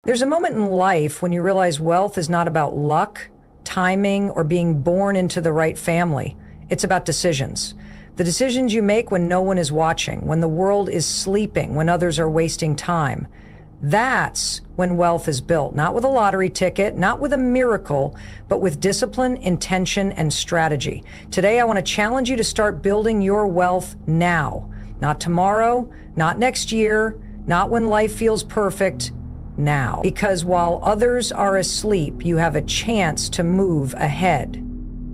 There's a moment in life when you realize wealth is not about luck, timing, or being born into the right family. It's about decisions. The decisions you make when no one is watching, when the world is sleeping, when others are wasting time. That's when wealth is built, not with a lottery ticket, not with a miracle, but with discipline, intention, and strategy. Today, I want to challenge you to start building your wealth now. Not tomorrow, not next year, not when life feels perfect, now. Because while others are asleep, you have a chance to move ahead.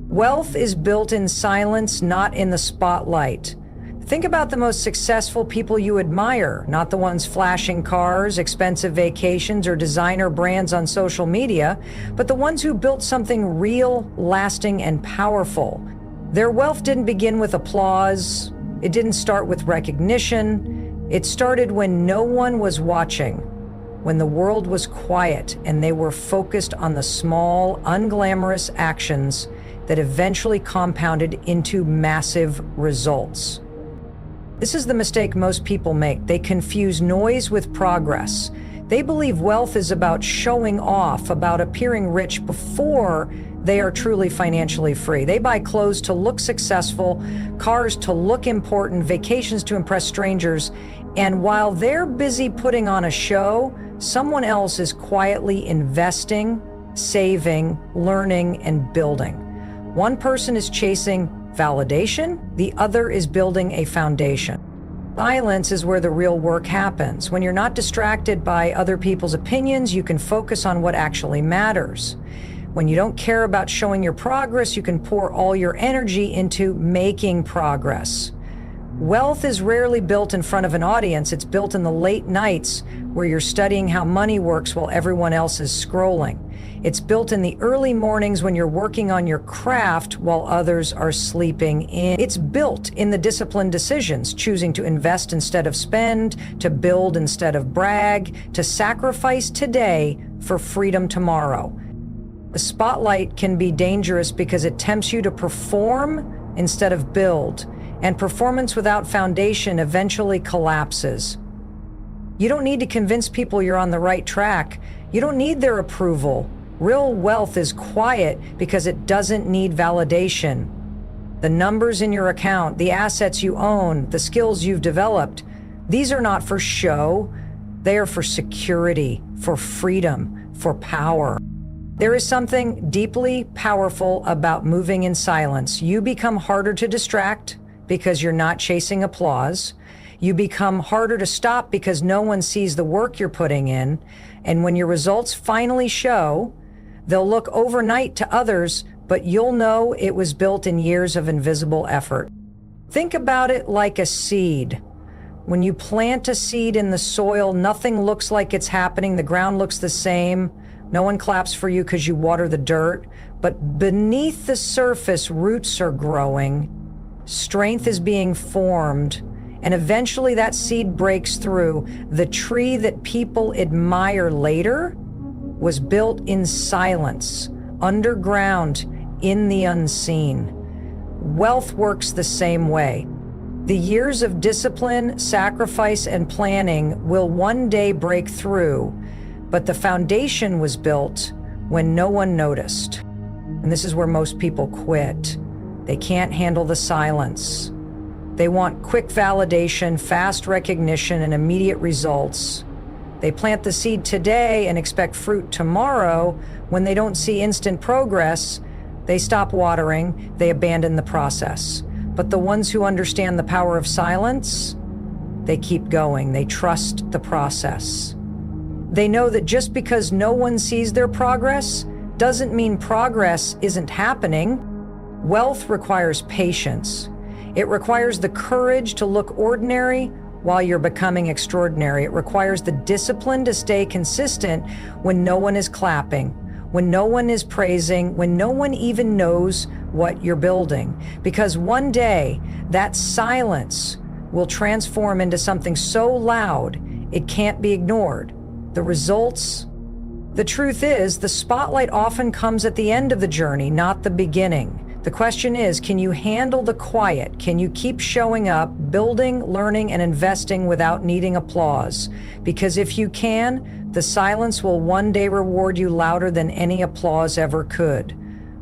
Wealth is built in silence, not in the spotlight. Think about the most successful people you admire, not the ones flashing cars, expensive vacations, or designer brands on social media, but the ones who built something real, lasting, and powerful. Their wealth didn't begin with applause. It didn't start with recognition. It started when no one was watching, when the world was quiet and they were focused on the small, unglamorous actions that eventually compounded into massive results. This is the mistake most people make. They confuse noise with progress. They believe wealth is about showing off, about appearing rich before they are truly financially free. They buy clothes to look successful, cars to look important, vacations to impress strangers, and while they're busy putting on a show, someone else is quietly investing, saving, learning, and building. One person is chasing validation, the other is building a foundation. Silence is where the real work happens. When you're not distracted by other people's opinions, you can focus on what actually matters. When you don't care about showing your progress, you can pour all your energy into making progress. Wealth is rarely built in front of an audience. It's built in the late nights where you're studying how money works while everyone else is scrolling. It's built in the early mornings when you're working on your craft while others are sleeping in. It's built in the disciplined decisions, choosing to invest instead of spend, to build instead of brag, to sacrifice today for freedom tomorrow. The spotlight can be dangerous because it tempts you to perform instead of build, and performance without foundation eventually collapses. You don't need to convince people you're on the right track. You don't need their approval. Real wealth is quiet because it doesn't need validation. The numbers in your account, the assets you own, the skills you've developed, these are not for show. They are for security, for freedom, for power. There is something deeply powerful about moving in silence. You become harder to distract because you're not chasing applause. You become harder to stop because no one sees the work you're putting in. And when your results finally show, they'll look overnight to others, but you'll know it was built in years of invisible effort. Think about it like a seed. When you plant a seed in the soil, nothing looks like it's happening. The ground looks the same. No one claps for you because you water the dirt. But beneath the surface, roots are growing. Strength is being formed, and eventually that seed breaks through. The tree that people admire later was built in silence, underground, in the unseen. Wealth works the same way. The years of discipline, sacrifice, and planning will one day break through, but the foundation was built when no one noticed. And this is where most people quit. They can't handle the silence. They want quick validation, fast recognition, and immediate results. They plant the seed today and expect fruit tomorrow. When they don't see instant progress, they stop watering, they abandon the process. But the ones who understand the power of silence, they keep going, they trust the process. They know that just because no one sees their progress doesn't mean progress isn't happening. Wealth requires patience. It requires the courage to look ordinary while you're becoming extraordinary. It requires the discipline to stay consistent when no one is clapping, when no one is praising, when no one even knows what you're building. Because one day, that silence will transform into something so loud it can't be ignored. The results? The truth is, the spotlight often comes at the end of the journey, not the beginning. The question is, can you handle the quiet? Can you keep showing up, building, learning, and investing without needing applause? Because if you can, the silence will one day reward you louder than any applause ever could.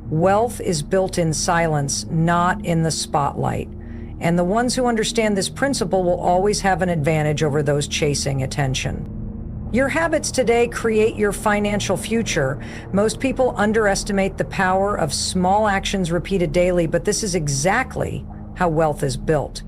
Wealth is built in silence, not in the spotlight. And the ones who understand this principle will always have an advantage over those chasing attention. Your habits today create your financial future. Most people underestimate the power of small actions repeated daily, but this is exactly how wealth is built.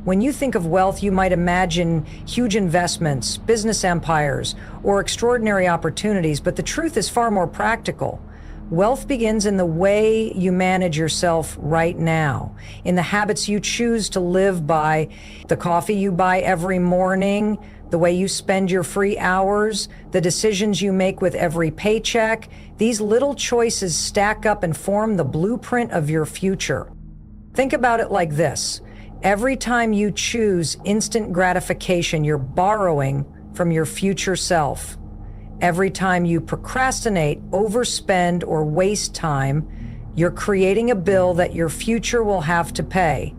When you think of wealth, you might imagine huge investments, business empires, or extraordinary opportunities, but the truth is far more practical. Wealth begins in the way you manage yourself right now, in the habits you choose to live by, the coffee you buy every morning, the way you spend your free hours, the decisions you make with every paycheck. These little choices stack up and form the blueprint of your future. Think about it like this. Every time you choose instant gratification, you're borrowing from your future self. Every time you procrastinate, overspend, or waste time, you're creating a bill that your future will have to pay.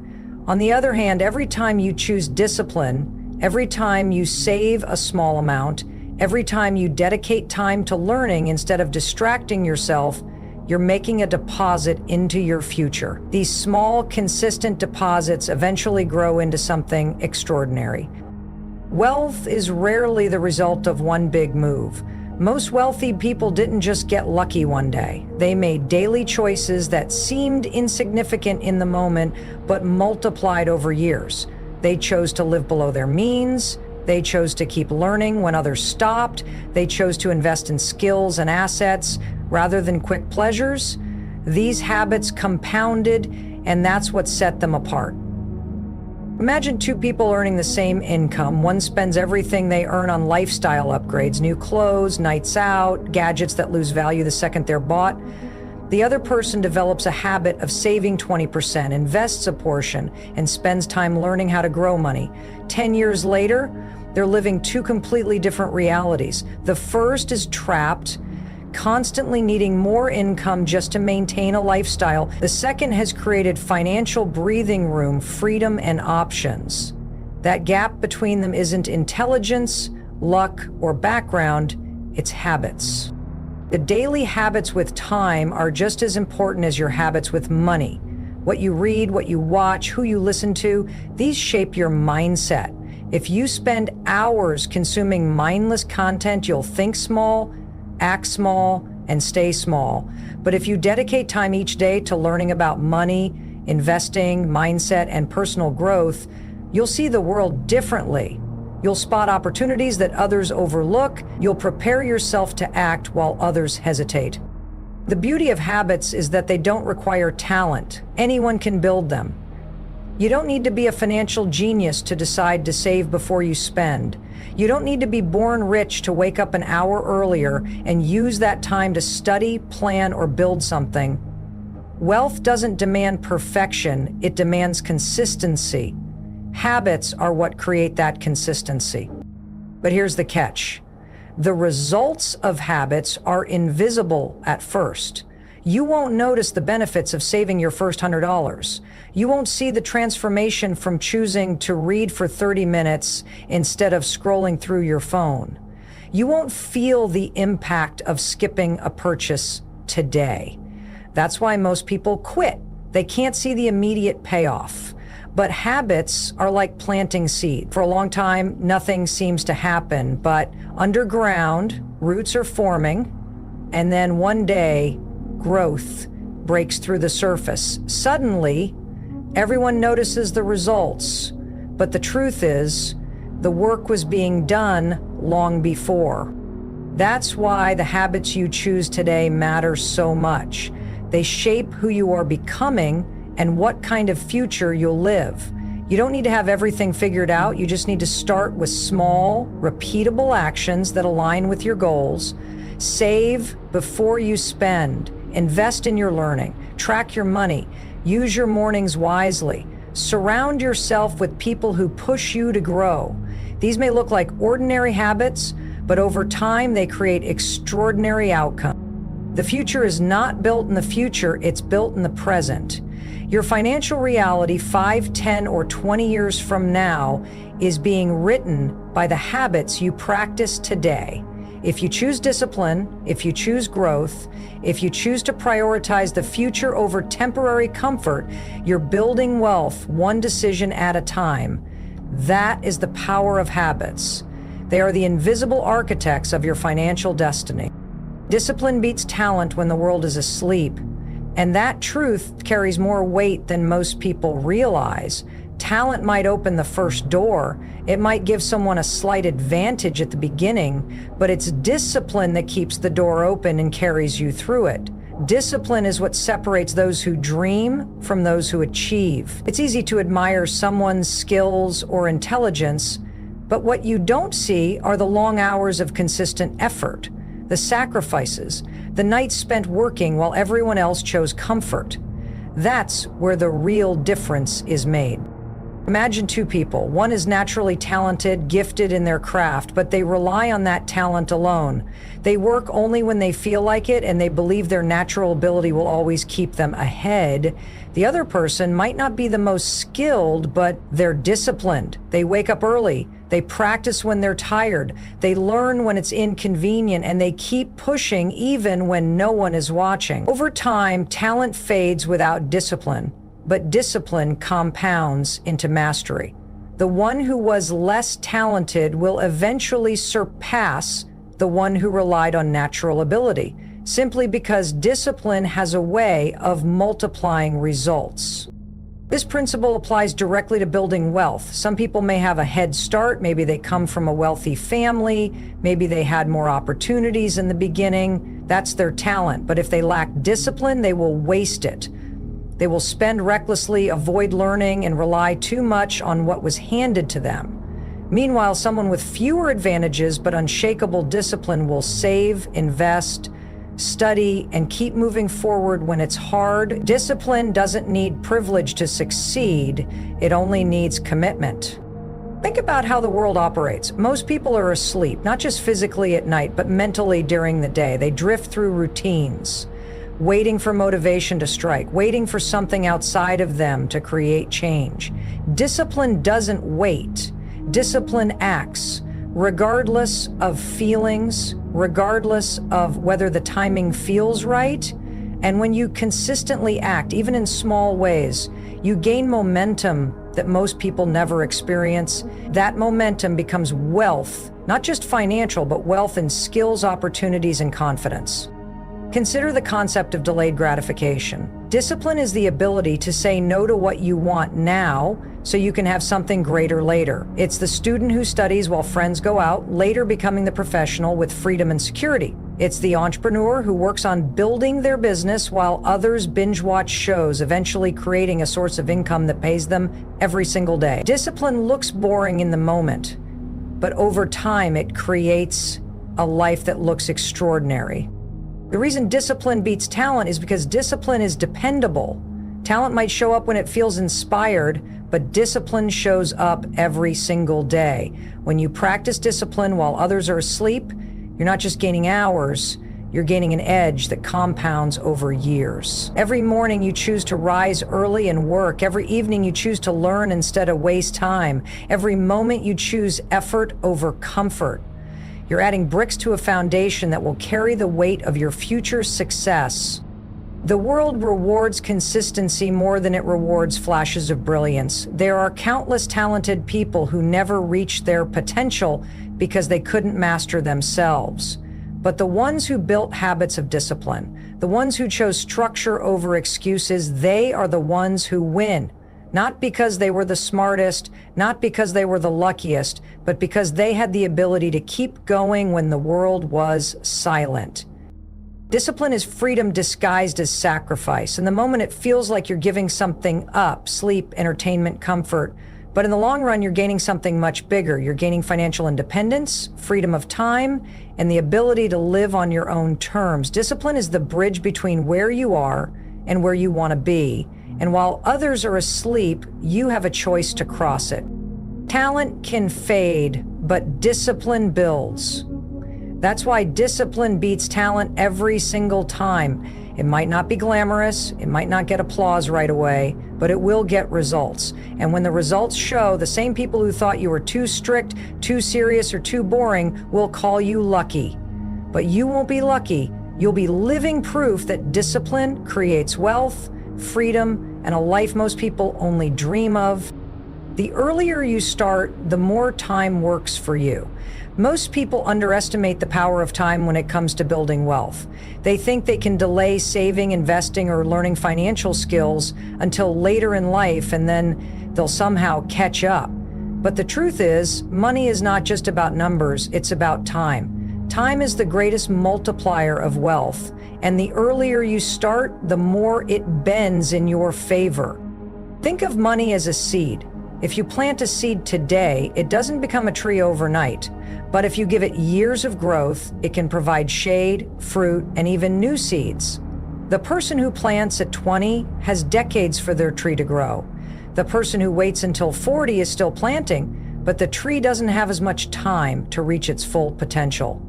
On the other hand, every time you choose discipline, every time you save a small amount, every time you dedicate time to learning instead of distracting yourself, you're making a deposit into your future. These small, consistent deposits eventually grow into something extraordinary. Wealth is rarely the result of one big move. Most wealthy people didn't just get lucky one day. They made daily choices that seemed insignificant in the moment, but multiplied over years. They chose to live below their means. They chose to keep learning when others stopped. They chose to invest in skills and assets rather than quick pleasures. These habits compounded, and that's what set them apart. Imagine two people earning the same income. One spends everything they earn on lifestyle upgrades, new clothes, nights out, gadgets that lose value the second they're bought. The other person develops a habit of saving 20%, invests a portion, and spends time learning how to grow money. 10 years later, they're living two completely different realities. The first is trapped, constantly needing more income just to maintain a lifestyle. The second has created financial breathing room, freedom, and options. That gap between them isn't intelligence, luck, or background, it's habits. The daily habits with time are just as important as your habits with money. What you read, what you watch, who you listen to, these shape your mindset. If you spend hours consuming mindless content, you'll think small, act small, and stay small. But if you dedicate time each day to learning about money, investing, mindset, and personal growth, you'll see the world differently. You'll spot opportunities that others overlook. You'll prepare yourself to act while others hesitate. The beauty of habits is that they don't require talent. Anyone can build them. You don't need to be a financial genius to decide to save before you spend. You don't need to be born rich to wake up an hour earlier and use that time to study, plan, or build something. Wealth doesn't demand perfection, it demands consistency. Habits are what create that consistency. But here's the catch. The results of habits are invisible at first. You won't notice the benefits of saving your first $100. You won't see the transformation from choosing to read for 30 minutes instead of scrolling through your phone. You won't feel the impact of skipping a purchase today. That's why most people quit. They can't see the immediate payoff. But habits are like planting seed. For a long time, nothing seems to happen, but underground, roots are forming, and then one day, growth breaks through the surface. Suddenly, everyone notices the results, but the truth is, the work was being done long before. That's why the habits you choose today matter so much. They shape who you are becoming and what kind of future you'll live. You don't need to have everything figured out. You just need to start with small, repeatable actions that align with your goals. Save before you spend. Invest in your learning. Track your money. Use your mornings wisely. Surround yourself with people who push you to grow. These may look like ordinary habits, but over time they create extraordinary outcomes. The future is not built in the future, it's built in the present. Your financial reality 5, 10, or 20 years from now is being written by the habits you practice today. If you choose discipline, if you choose growth, if you choose to prioritize the future over temporary comfort, you're building wealth one decision at a time. That is the power of habits. They are the invisible architects of your financial destiny. Discipline beats talent when the world is asleep. And that truth carries more weight than most people realize. Talent might open the first door. It might give someone a slight advantage at the beginning, but it's discipline that keeps the door open and carries you through it. Discipline is what separates those who dream from those who achieve. It's easy to admire someone's skills or intelligence, but what you don't see are the long hours of consistent effort, the sacrifices, the nights spent working while everyone else chose comfort. That's where the real difference is made. Imagine two people. One is naturally talented, gifted in their craft, but they rely on that talent alone. They work only when they feel like it, and they believe their natural ability will always keep them ahead. The other person might not be the most skilled, but they're disciplined. They wake up early. They practice when they're tired. They learn when it's inconvenient, and they keep pushing even when no one is watching. Over time, talent fades without discipline. But discipline compounds into mastery. The one who was less talented will eventually surpass the one who relied on natural ability, simply because discipline has a way of multiplying results. This principle applies directly to building wealth. Some people may have a head start. Maybe they come from a wealthy family. Maybe they had more opportunities in the beginning. That's their talent. But if they lack discipline, they will waste it. They will spend recklessly, avoid learning, and rely too much on what was handed to them. Meanwhile, someone with fewer advantages but unshakable discipline will save, invest, study, and keep moving forward when it's hard. Discipline doesn't need privilege to succeed. It only needs commitment. Think about how the world operates. Most people are asleep, not just physically at night, but mentally during the day. They drift through routines, waiting for motivation to strike, waiting for something outside of them to create change. Discipline doesn't wait. Discipline acts, regardless of feelings, regardless of whether the timing feels right. And when you consistently act, even in small ways, you gain momentum that most people never experience. That momentum becomes wealth, not just financial, but wealth in skills, opportunities, and confidence. Consider the concept of delayed gratification. Discipline is the ability to say no to what you want now so you can have something greater later. It's the student who studies while friends go out, later becoming the professional with freedom and security. It's the entrepreneur who works on building their business while others binge watch shows, eventually creating a source of income that pays them every single day. Discipline looks boring in the moment, but over time it creates a life that looks extraordinary. The reason discipline beats talent is because discipline is dependable. Talent might show up when it feels inspired, but discipline shows up every single day. When you practice discipline while others are asleep, you're not just gaining hours, you're gaining an edge that compounds over years. Every morning you choose to rise early and work. Every evening you choose to learn instead of waste time. Every moment you choose effort over comfort. You're adding bricks to a foundation that will carry the weight of your future success. The world rewards consistency more than it rewards flashes of brilliance. There are countless talented people who never reached their potential because they couldn't master themselves. But the ones who built habits of discipline, the ones who chose structure over excuses, they are the ones who win. Not because they were the smartest, not because they were the luckiest, but because they had the ability to keep going when the world was silent. Discipline is freedom disguised as sacrifice. In the moment, it feels like you're giving something up, sleep, entertainment, comfort. But in the long run, you're gaining something much bigger. You're gaining financial independence, freedom of time, and the ability to live on your own terms. Discipline is the bridge between where you are and where you want to be. And while others are asleep, you have a choice to cross it. Talent can fade, but discipline builds. That's why discipline beats talent every single time. It might not be glamorous, it might not get applause right away, but it will get results. And when the results show, the same people who thought you were too strict, too serious, or too boring will call you lucky. But you won't be lucky. You'll be living proof that discipline creates wealth, freedom, and a life most people only dream of. The earlier you start, the more time works for you. Most people underestimate the power of time when it comes to building wealth. They think they can delay saving, investing, or learning financial skills until later in life, and then they'll somehow catch up. But the truth is, money is not just about numbers, it's about time. Time is the greatest multiplier of wealth, and the earlier you start, the more it bends in your favor. Think of money as a seed. If you plant a seed today, it doesn't become a tree overnight. But if you give it years of growth, it can provide shade, fruit, and even new seeds. The person who plants at 20 has decades for their tree to grow. The person who waits until 40 is still planting, but the tree doesn't have as much time to reach its full potential.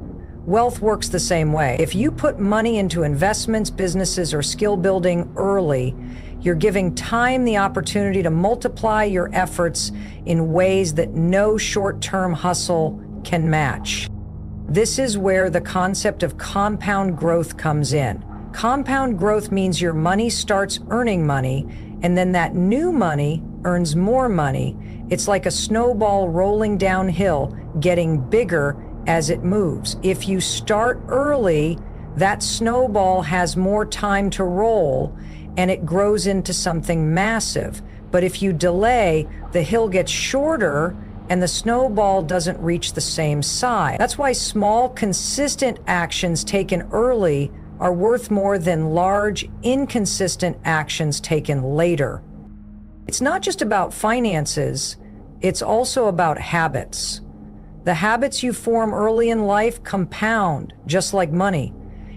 Wealth works the same way. If you put money into investments, businesses, or skill building early, you're giving time the opportunity to multiply your efforts in ways that no short-term hustle can match. This is where the concept of compound growth comes in. Compound growth means your money starts earning money, and then that new money earns more money. It's like a snowball rolling downhill, getting bigger as it moves. If you start early, that snowball has more time to roll, and it grows into something massive. But if you delay, the hill gets shorter and the snowball doesn't reach the same size. That's why small, consistent actions taken early are worth more than large, inconsistent actions taken later. It's not just about finances, it's also about habits. The habits you form early in life compound, just like money.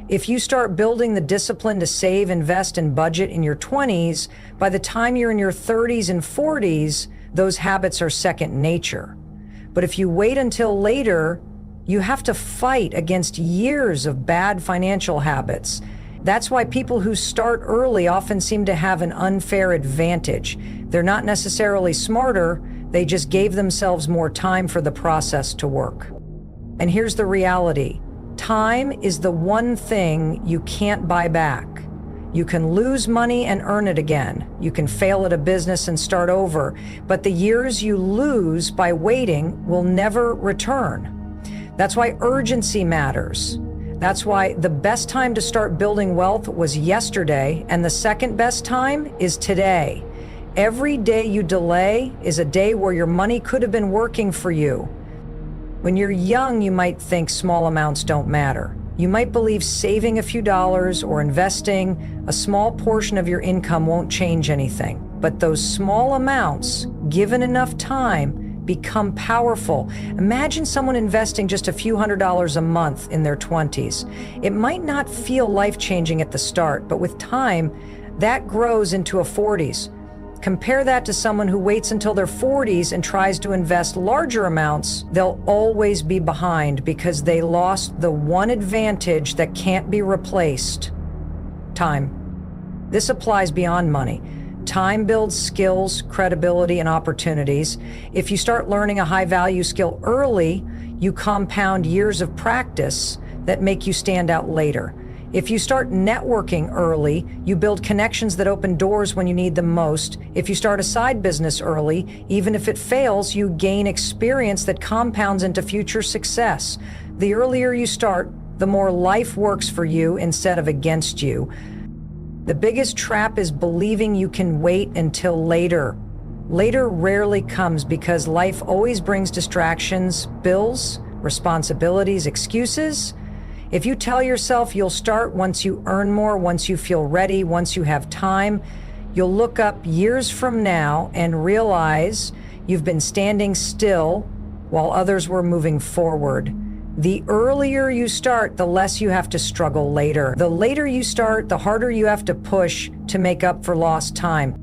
If you start building the discipline to save, invest, and budget in your 20s, by the time you're in your 30s and 40s, those habits are second nature. But if you wait until later, you have to fight against years of bad financial habits. That's why people who start early often seem to have an unfair advantage. They're not necessarily smarter, they just gave themselves more time for the process to work. And here's the reality. Time is the one thing you can't buy back. You can lose money and earn it again. You can fail at a business and start over, but the years you lose by waiting will never return. That's why urgency matters. That's why the best time to start building wealth was yesterday, and the second best time is today. Every day you delay is a day where your money could have been working for you. When you're young, you might think small amounts don't matter. You might believe saving a few dollars or investing a small portion of your income won't change anything. But those small amounts, given enough time, become powerful. Imagine someone investing just a few $100s a month in their 20s. It might not feel life-changing at the start, but with time, that grows into a 40s. Compare that to someone who waits until their 40s and tries to invest larger amounts. They'll always be behind because they lost the one advantage that can't be replaced: time. This applies beyond money. Time builds skills, credibility, and opportunities. If you start learning a high-value skill early, you compound years of practice that make you stand out later. If you start networking early, you build connections that open doors when you need them most. If you start a side business early, even if it fails, you gain experience that compounds into future success. The earlier you start, the more life works for you instead of against you. The biggest trap is believing you can wait until later. Later rarely comes because life always brings distractions, bills, responsibilities, excuses. If you tell yourself you'll start once you earn more, once you feel ready, once you have time, you'll look up years from now and realize you've been standing still while others were moving forward. The earlier you start, the less you have to struggle later. The later you start, the harder you have to push to make up for lost time.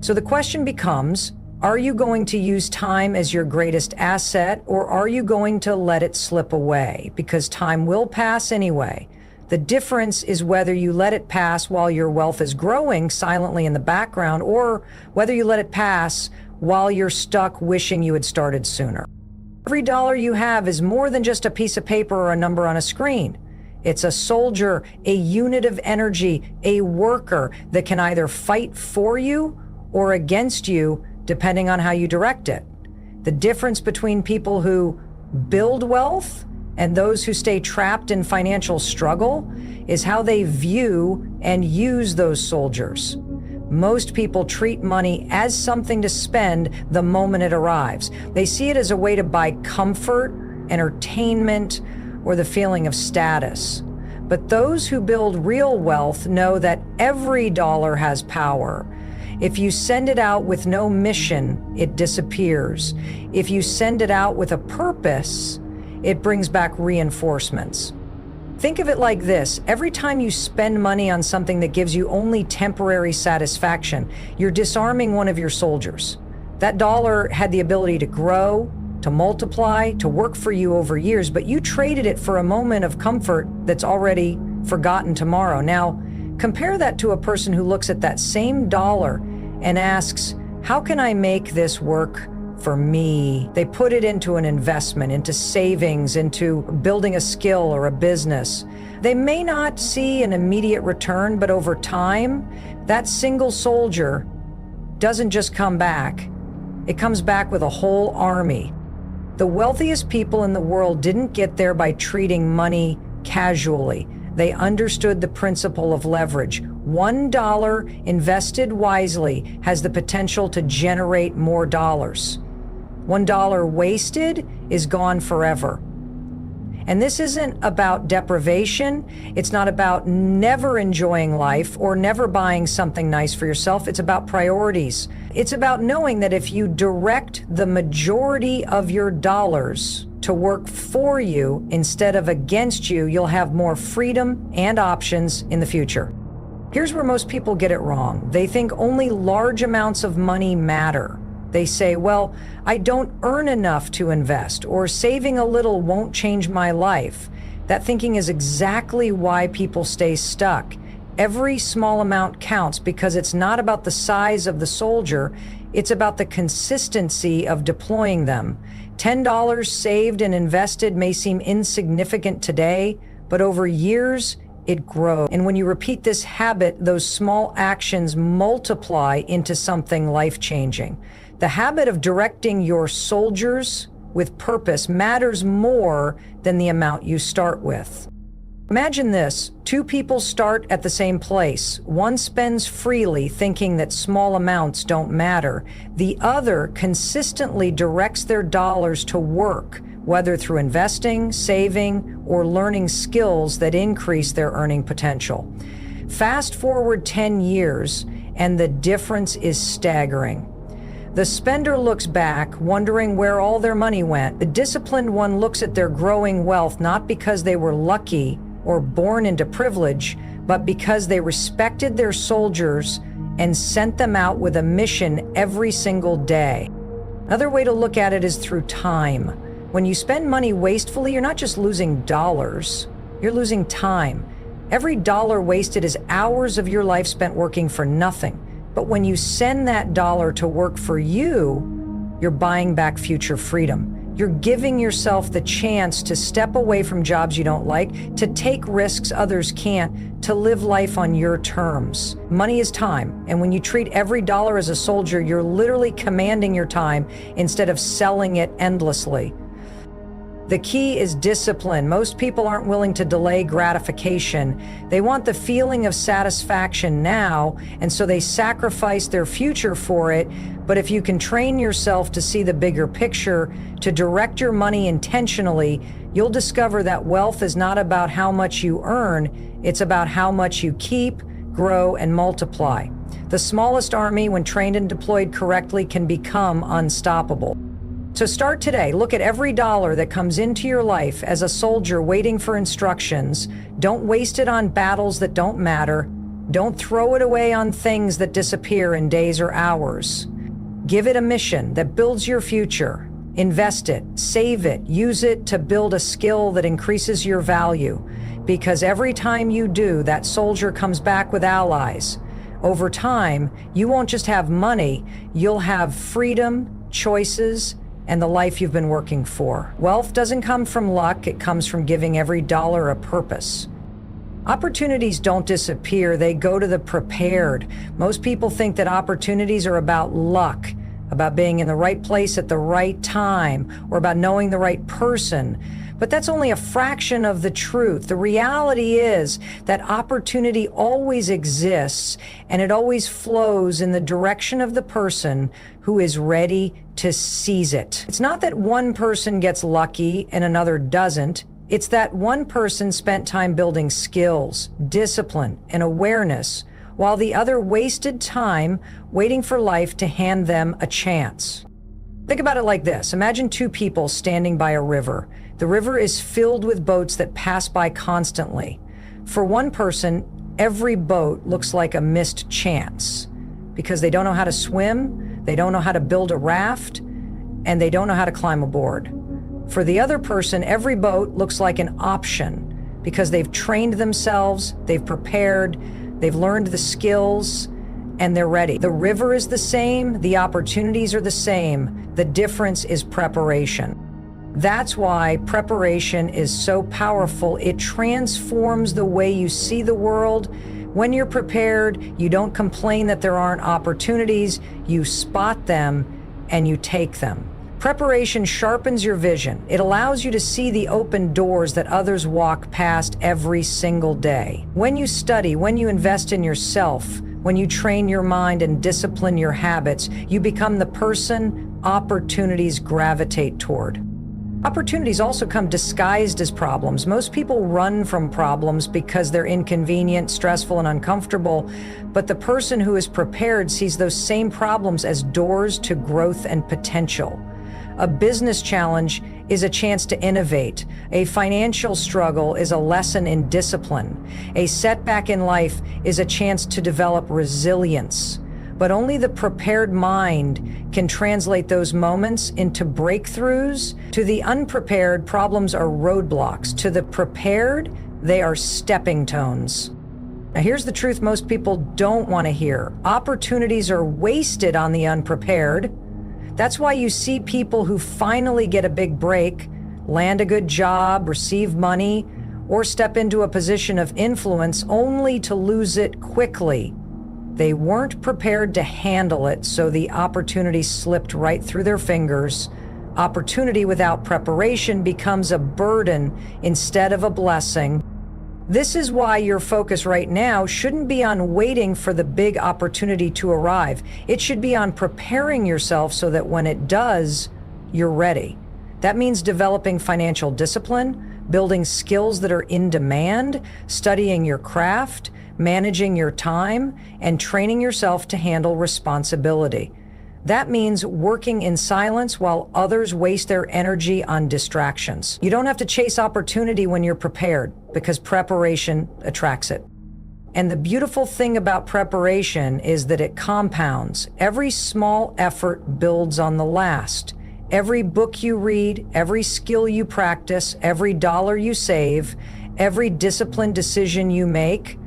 So the question becomes, Are you going to use time as your greatest asset, or are you going to let it slip away? Because time will pass anyway. The difference is whether you let it pass while your wealth is growing silently in the background, or whether you let it pass while you're stuck wishing you had started sooner. Every dollar you have is more than just a piece of paper or a number on a screen. It's a soldier, a unit of energy, a worker that can either fight for you or against you, depending on how you direct it. The difference between people who build wealth and those who stay trapped in financial struggle is how they view and use those soldiers. Most people treat money as something to spend the moment it arrives. They see it as a way to buy comfort, entertainment, or the feeling of status. But those who build real wealth know that every dollar has power. If you send it out with no mission, it disappears. If you send it out with a purpose, it brings back reinforcements. Think of it like this. Every time you spend money on something that gives you only temporary satisfaction, you're disarming one of your soldiers. That dollar had the ability to grow, to multiply, to work for you over years, but you traded it for a moment of comfort that's already forgotten tomorrow. Now, compare that to a person who looks at that same dollar and asks, how can I make this work for me? They put it into an investment, into savings, into building a skill or a business. They may not see an immediate return, but over time, that single soldier doesn't just come back. It comes back with a whole army. The wealthiest people in the world didn't get there by treating money casually. They understood the principle of leverage. $1 invested wisely has the potential to generate more dollars. $1 wasted is gone forever. And this isn't about deprivation. It's not about never enjoying life or never buying something nice for yourself. It's about priorities. It's about knowing that if you direct the majority of your dollars to work for you instead of against you, you'll have more freedom and options in the future. Here's where most people get it wrong. They think only large amounts of money matter. They say, well, I don't earn enough to invest, or saving a little won't change my life. That thinking is exactly why people stay stuck. Every small amount counts because it's not about the size of the soldier, it's about the consistency of deploying them. $10 saved and invested may seem insignificant today, but over years, it grows. And when you repeat this habit, those small actions multiply into something life-changing. The habit of directing your soldiers with purpose matters more than the amount you start with. Imagine this. Two people start at the same place. One spends freely, thinking that small amounts don't matter. The other consistently directs their dollars to work, whether through investing, saving, or learning skills that increase their earning potential. Fast forward 10 years, and the difference is staggering. The spender looks back, wondering where all their money went. The disciplined one looks at their growing wealth not because they were lucky or born into privilege, but because they respected their soldiers and sent them out with a mission every single day. Another way to look at it is through time. When you spend money wastefully, you're not just losing dollars, you're losing time. Every dollar wasted is hours of your life spent working for nothing. But when you send that dollar to work for you, you're buying back future freedom. You're giving yourself the chance to step away from jobs you don't like, to take risks others can't, to live life on your terms. Money is time, and when you treat every dollar as a soldier, you're literally commanding your time instead of selling it endlessly. The key is discipline. Most people aren't willing to delay gratification. They want the feeling of satisfaction now, and so they sacrifice their future for it. But if you can train yourself to see the bigger picture, to direct your money intentionally, you'll discover that wealth is not about how much you earn, it's about how much you keep, grow, and multiply. The smallest army, when trained and deployed correctly, can become unstoppable. So start today. Look at every dollar that comes into your life as a soldier waiting for instructions. Don't waste it on battles that don't matter. Don't throw it away on things that disappear in days or hours. Give it a mission that builds your future. Invest it, save it, use it to build a skill that increases your value. Because every time you do, that soldier comes back with allies. Over time, you won't just have money, you'll have freedom, choices, and the life you've been working for. Wealth doesn't come from luck, it comes from giving every dollar a purpose. Opportunities don't disappear, they go to the prepared. Most people think that opportunities are about luck, about being in the right place at the right time, or about knowing the right person. But that's only a fraction of the truth. The reality is that opportunity always exists, and it always flows in the direction of the person who is ready to seize it. It's not that one person gets lucky and another doesn't. It's that one person spent time building skills, discipline, and awareness, while the other wasted time waiting for life to hand them a chance. Think about it like this. Imagine two people standing by a river. The river is filled with boats that pass by constantly. For one person, every boat looks like a missed chance because they don't know how to swim, they don't know how to build a raft, and they don't know how to climb aboard. For the other person, every boat looks like an option because they've trained themselves, they've prepared, they've learned the skills, and they're ready. The river is the same, the opportunities are the same. The difference is preparation. That's why preparation is so powerful. It transforms the way you see the world. When you're prepared, you don't complain that there aren't opportunities, you spot them and you take them. Preparation sharpens your vision. It allows you to see the open doors that others walk past every single day. When you study, when you invest in yourself, when you train your mind and discipline your habits, you become the person opportunities gravitate toward. Opportunities also come disguised as problems. Most people run from problems because they're inconvenient, stressful, and uncomfortable, but the person who is prepared sees those same problems as doors to growth and potential. A business challenge is a chance to innovate. A financial struggle is a lesson in discipline. A setback in life is a chance to develop resilience. But only the prepared mind can translate those moments into breakthroughs. To the unprepared, problems are roadblocks. To the prepared, they are stepping stones. Now here's the truth most people don't want to hear. Opportunities are wasted on the unprepared. That's why you see people who finally get a big break, land a good job, receive money, or step into a position of influence only to lose it quickly. They weren't prepared to handle it, so the opportunity slipped right through their fingers. Opportunity without preparation becomes a burden instead of a blessing. This is why your focus right now shouldn't be on waiting for the big opportunity to arrive. It should be on preparing yourself so that when it does, you're ready. That means developing financial discipline, building skills that are in demand, studying your craft, managing your time, and training yourself to handle responsibility. That means working in silence while others waste their energy on distractions. You don't have to chase opportunity when you're prepared, because preparation attracts it. And the beautiful thing about preparation is that it compounds. Every small effort builds on the last. Every book you read, every skill you practice, every dollar you save, every disciplined decision you make,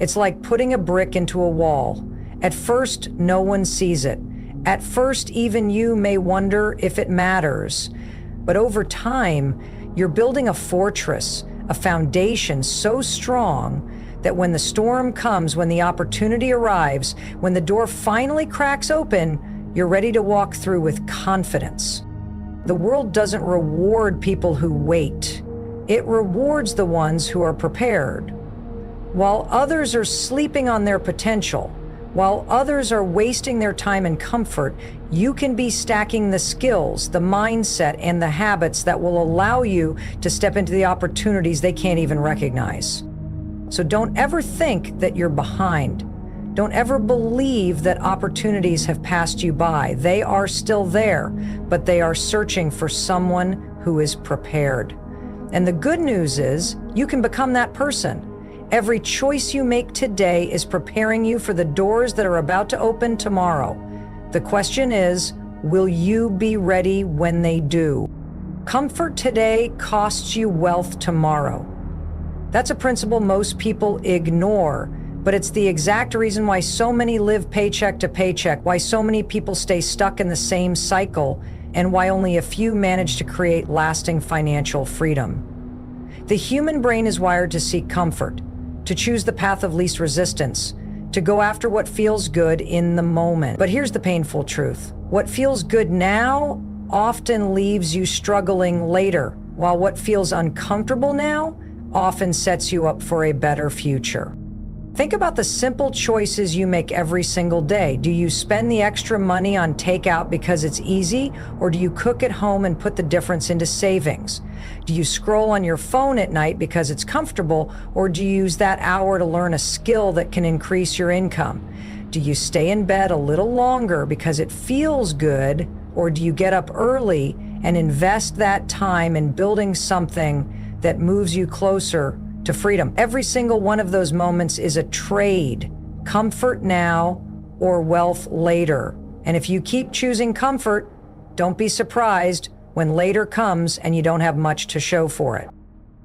it's like putting a brick into a wall. At first, no one sees it. At first, even you may wonder if it matters. But over time, you're building a fortress, a foundation so strong that when the storm comes, when the opportunity arrives, when the door finally cracks open, you're ready to walk through with confidence. The world doesn't reward people who wait. It rewards the ones who are prepared. While others are sleeping on their potential, while others are wasting their time in comfort, you can be stacking the skills, the mindset, and the habits that will allow you to step into the opportunities they can't even recognize. So don't ever think that you're behind. Don't ever believe that opportunities have passed you by. They are still there, but they are searching for someone who is prepared. And the good news is you can become that person. Every choice you make today is preparing you for the doors that are about to open tomorrow. The question is, will you be ready when they do? Comfort today costs you wealth tomorrow. That's a principle most people ignore, but it's the exact reason why so many live paycheck to paycheck, why so many people stay stuck in the same cycle, and why only a few manage to create lasting financial freedom. The human brain is wired to seek comfort, to choose the path of least resistance, to go after what feels good in the moment. But here's the painful truth. What feels good now often leaves you struggling later, while what feels uncomfortable now often sets you up for a better future. Think about the simple choices you make every single day. Do you spend the extra money on takeout because it's easy, or do you cook at home and put the difference into savings? Do you scroll on your phone at night because it's comfortable, or do you use that hour to learn a skill that can increase your income? Do you stay in bed a little longer because it feels good, or do you get up early and invest that time in building something that moves you closer to freedom? Every single one of those moments is a trade. Comfort now or wealth later. And if you keep choosing comfort, don't be surprised when later comes and you don't have much to show for it.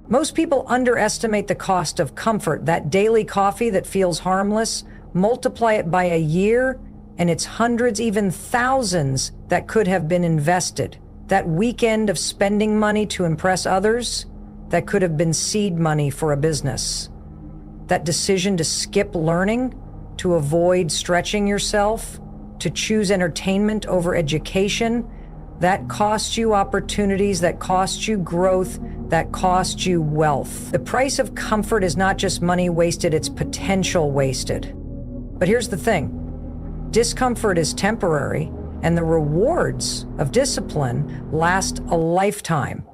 Most people underestimate the cost of comfort. That daily coffee that feels harmless, multiply it by a year, and it's hundreds, even thousands that could have been invested. That weekend of spending money to impress others, that could have been seed money for a business. That decision to skip learning, to avoid stretching yourself, to choose entertainment over education, that costs you opportunities, that costs you growth, that costs you wealth. The price of comfort is not just money wasted, it's potential wasted. But here's the thing. Discomfort is temporary, and the rewards of discipline last a lifetime.